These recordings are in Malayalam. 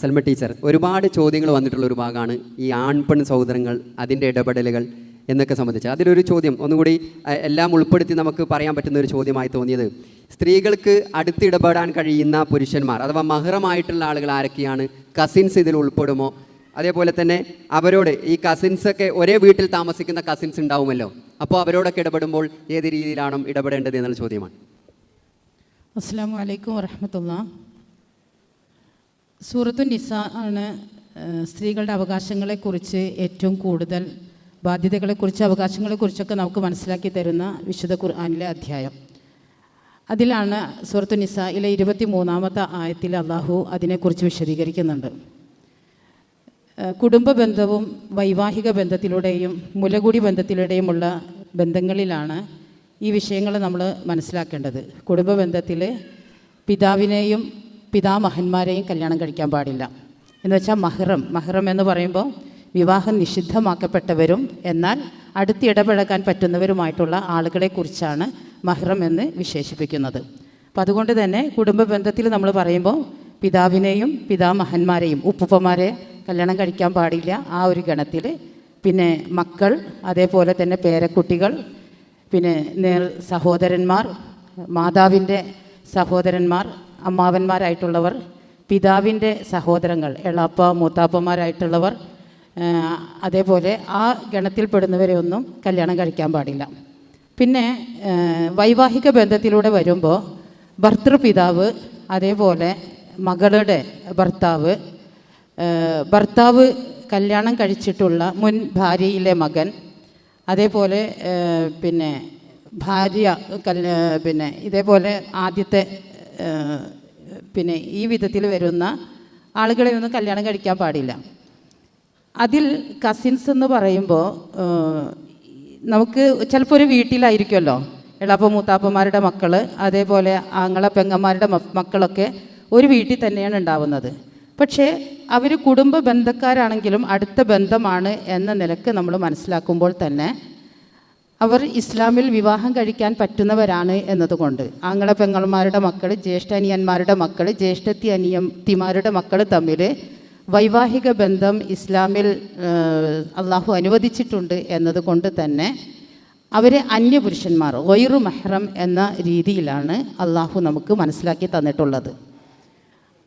സൽമ ടീച്ചർ, ഒരുപാട് ചോദ്യങ്ങൾ വന്നിട്ടുള്ള ഒരു ഭാഗമാണ് ഈ ആൺപെൺ സഹോദരങ്ങൾ, അതിൻ്റെ ഇടപെടലുകൾ എന്നൊക്കെ സംബന്ധിച്ച്. അതിലൊരു ചോദ്യം ഒന്നുകൂടി എല്ലാം ഉൾപ്പെടുത്തി നമുക്ക് പറയാൻ പറ്റുന്ന ഒരു ചോദ്യമായി തോന്നിയത്, സ്ത്രീകൾക്ക് അടുത്തിടപെടാൻ കഴിയുന്ന പുരുഷന്മാർ അഥവാ മഹ്റമായിട്ടുള്ള ആളുകൾ ആരൊക്കെയാണ്? കസിൻസ് ഇതിൽ ഉൾപ്പെടുമോ? അതേപോലെ തന്നെ അവരോട് ഈ കസിൻസൊക്കെ ഒരേ വീട്ടിൽ താമസിക്കുന്ന കസിൻസ് ഉണ്ടാവുമല്ലോ, അപ്പോൾ അവരോടൊക്കെ ഇടപെടുമ്പോൾ ഏത് രീതിയിലാണ് ഇടപെടേണ്ടത് എന്നുള്ള ചോദ്യമാണ്. അസ്സലാമു അലൈക്കും വറഹ്മത്തുള്ളാഹി. സൂറത്തു നിസാ ആണ് സ്ത്രീകളുടെ അവകാശങ്ങളെക്കുറിച്ച് ഏറ്റവും കൂടുതൽ, ബാധ്യതകളെക്കുറിച്ച് അവകാശങ്ങളെക്കുറിച്ചൊക്കെ നമുക്ക് മനസ്സിലാക്കി തരുന്ന വിശുദ്ധ ഖുർആനിലെ അധ്യായം. അതിലാണ് സൂറത്തു നിസായിലെ 23-ാമത്തെ ആയത്തിൽ അള്ളാഹു അതിനെക്കുറിച്ച് വിശദീകരിക്കുന്നുണ്ട്. കുടുംബ ബന്ധവും വൈവാഹിക ബന്ധത്തിലൂടെയും മുലകുടി ബന്ധത്തിലൂടെയുമുള്ള ബന്ധങ്ങളിലാണ് ഈ വിഷയങ്ങൾ നമ്മൾ മനസ്സിലാക്കേണ്ടത്. കുടുംബ ബന്ധത്തിൽ പിതാവിനെയും പിതാമഹന്മാരെയും കല്യാണം കഴിക്കാൻ പാടില്ല. എന്ന് വെച്ചാൽ മഹ്റം എന്ന് പറയുമ്പോൾ വിവാഹം നിഷിദ്ധമാക്കപ്പെട്ടവരും എന്നാൽ അടുത്തിടപഴകാൻ പറ്റുന്നവരുമായിട്ടുള്ള ആളുകളെക്കുറിച്ചാണ് മഹ്റം എന്ന് വിശേഷിപ്പിക്കുന്നത്. അപ്പം അതുകൊണ്ട് തന്നെ കുടുംബ ബന്ധത്തിൽ നമ്മൾ പറയുമ്പോൾ പിതാവിനെയും പിതാമഹന്മാരെയും ഉപ്പുപ്പമാരെ കല്യാണം കഴിക്കാൻ പാടില്ല ആ ഒരു ഗണത്തിൽ. പിന്നെ മക്കൾ, അതേപോലെ തന്നെ പേരക്കുട്ടികൾ, പിന്നെ സഹോദരന്മാർ, മാതാവിൻ്റെ സഹോദരന്മാർ, അമ്മാവന്മാരായിട്ടുള്ളവർ, പിതാവിൻ്റെ സഹോദരങ്ങൾ, എളാപ്പ മൂത്താപ്പന്മാരായിട്ടുള്ളവർ, അതേപോലെ ആ ഗണത്തിൽപ്പെടുന്നവരെ ഒന്നും കല്യാണം കഴിക്കാൻ പാടില്ല. പിന്നെ വൈവാഹിക ബന്ധത്തിലൂടെ വരുമ്പോൾ ഭർതൃപിതാവ്, അതേപോലെ മകളുടെ ഭർത്താവ് കല്യാണം കഴിച്ചിട്ടുള്ള മുൻ ഭാര്യയിലെ മകൻ, അതേപോലെ പിന്നെ ഭാര്യ പിന്നെ ഇതേപോലെ ആദ്യത്തെ പിന്നെ ഈ വിധത്തിൽ വരുന്ന ആളുകളെ ഒന്നും കല്യാണം കഴിക്കാൻ പാടില്ല. അതിൽ കസിൻസ് എന്ന് പറയുമ്പോൾ നമുക്ക് ചിലപ്പോൾ ഒരു വീട്ടിലായിരിക്കുമല്ലോ എളാപ്പ മൂത്താപ്പന്മാരുടെ മക്കൾ, അതേപോലെ ആങ്ങള പെങ്ങന്മാരുടെ മക്കളൊക്കെ ഒരു വീട്ടിൽ തന്നെയാണ് ഉണ്ടാവുന്നത്. പക്ഷേ അവർ കുടുംബ ബന്ധക്കാരാണെങ്കിലും അടുത്ത ബന്ധമാണ് എന്ന നിലക്ക് നമ്മൾ മനസ്സിലാക്കുമ്പോൾ തന്നെ അവർ ഇസ്ലാമിൽ വിവാഹം കഴിക്കാൻ പറ്റുന്നവരാണ് എന്നതുകൊണ്ട് ആങ്ങള പെങ്ങന്മാരുടെ മക്കൾ, ജ്യേഷ്ഠനിയന്മാരുടെ മക്കൾ, ജ്യേഷ്ഠത്തി അനിയത്തിമാരുടെ മക്കൾ തമ്മിൽ വൈവാഹിക ബന്ധം ഇസ്ലാമിൽ അള്ളാഹു അനുവദിച്ചിട്ടുണ്ട് എന്നതുകൊണ്ട് തന്നെ അവരെ അന്യപുരുഷന്മാർ, ഗൈറു മഹ്റം എന്ന രീതിയിലാണ് അള്ളാഹു നമുക്ക് മനസ്സിലാക്കി തന്നിട്ടുള്ളത്.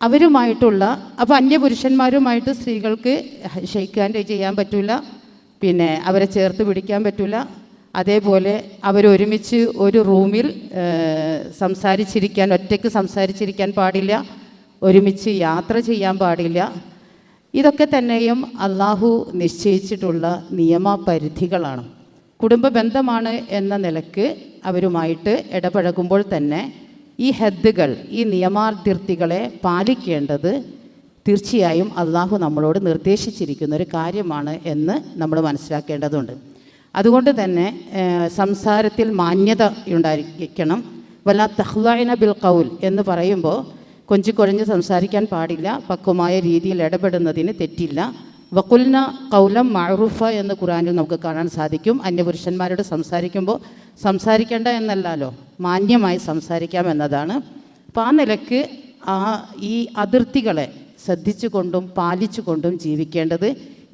അവരുമായിട്ടുള്ള അപ്പോൾ അന്യപുരുഷന്മാരുമായിട്ട് സ്ത്രീകൾക്ക് ഷെയ്ക്ക് ഹാൻഡ് ചെയ്യാൻ പറ്റില്ല, പിന്നെ അവരെ ചേർത്ത് പിടിക്കാൻ പറ്റില്ല. അതേപോലെ അവരൊരുമിച്ച് ഒരു റൂമിൽ ഒറ്റയ്ക്ക് സംസാരിച്ചിരിക്കാൻ പാടില്ല, ഒരുമിച്ച് യാത്ര ചെയ്യാൻ പാടില്ല. ഇതൊക്കെ തന്നെയും അള്ളാഹു നിശ്ചയിച്ചിട്ടുള്ള നിയമപരിധികളാണ്. കുടുംബ ബന്ധമാണ് എന്ന നിലക്ക് അവരുമായിട്ട് ഇടപഴകുമ്പോൾ തന്നെ ഈ ഹദ്ദുകൾ, ഈ നിയമാതിർത്തികളെ പാലിക്കേണ്ടത് തീർച്ചയായും അള്ളാഹു നമ്മളോട് നിർദ്ദേശിച്ചിരിക്കുന്ന ഒരു കാര്യമാണ് എന്ന് നമ്മൾ മനസ്സിലാക്കേണ്ടതുണ്ട്. അതുകൊണ്ട് തന്നെ സംസാരത്തിൽ മാന്യത ഉണ്ടായിരിക്കണം. വലാ തഖ്ലഅന ബിൽ ഖൗൽ എന്ന് പറയുമ്പോൾ കൊഞ്ചിക്കൊഴഞ്ഞ് സംസാരിക്കാൻ പാടില്ല, പക്വമായ രീതിയിൽ ഇടപെടുന്നതിന് തെറ്റില്ല. വഖുൽന ഖൗലം മഅറൂഫ എന്ന് ഖുർആനിൽ നമുക്ക് കാണാൻ സാധിക്കും. അന്യപുരുഷന്മാരോട് സംസാരിക്കുമ്പോൾ സംസാരിക്കേണ്ട എന്നല്ലല്ലോ, മാന്യമായി സംസാരിക്കാം എന്നതാണ്. അപ്പോൾ ആ നിലക്ക് ഈ അതിർത്തികളെ ശ്രദ്ധിച്ചുകൊണ്ടും പാലിച്ചുകൊണ്ടും ജീവിക്കേണ്ടത്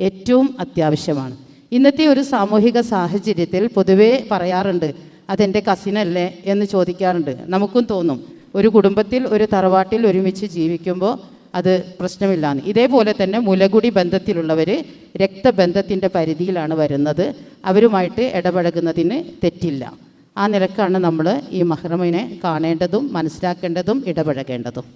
ഏറ്റവും അത്യാവശ്യമാണ്. ഇന്നത്തെ ഒരു സാമൂഹിക സാഹചര്യത്തിൽ പൊതുവേ പറയാറുണ്ട്, അതെൻ്റെ കസിനല്ലേ എന്ന് ചോദിക്കാറുണ്ട്. നമുക്കും തോന്നും ഒരു കുടുംബത്തിൽ ഒരു തറവാട്ടിൽ ഒരുമിച്ച് ജീവിക്കുമ്പോൾ അത് പ്രശ്നമില്ലാന്ന്. ഇതേപോലെ തന്നെ മുലകുടി ബന്ധത്തിലുള്ളവർ രക്തബന്ധത്തിൻ്റെ പരിധിയിലാണ് വരുന്നത്, അവരുമായിട്ട് ഇടപഴകുന്നതിന് തെറ്റില്ല. ആ നിലക്കാണ് നമ്മൾ ഈ മഹ്റമിനെ കാണേണ്ടതും മനസ്സിലാക്കേണ്ടതും ഇടപഴകേണ്ടതും.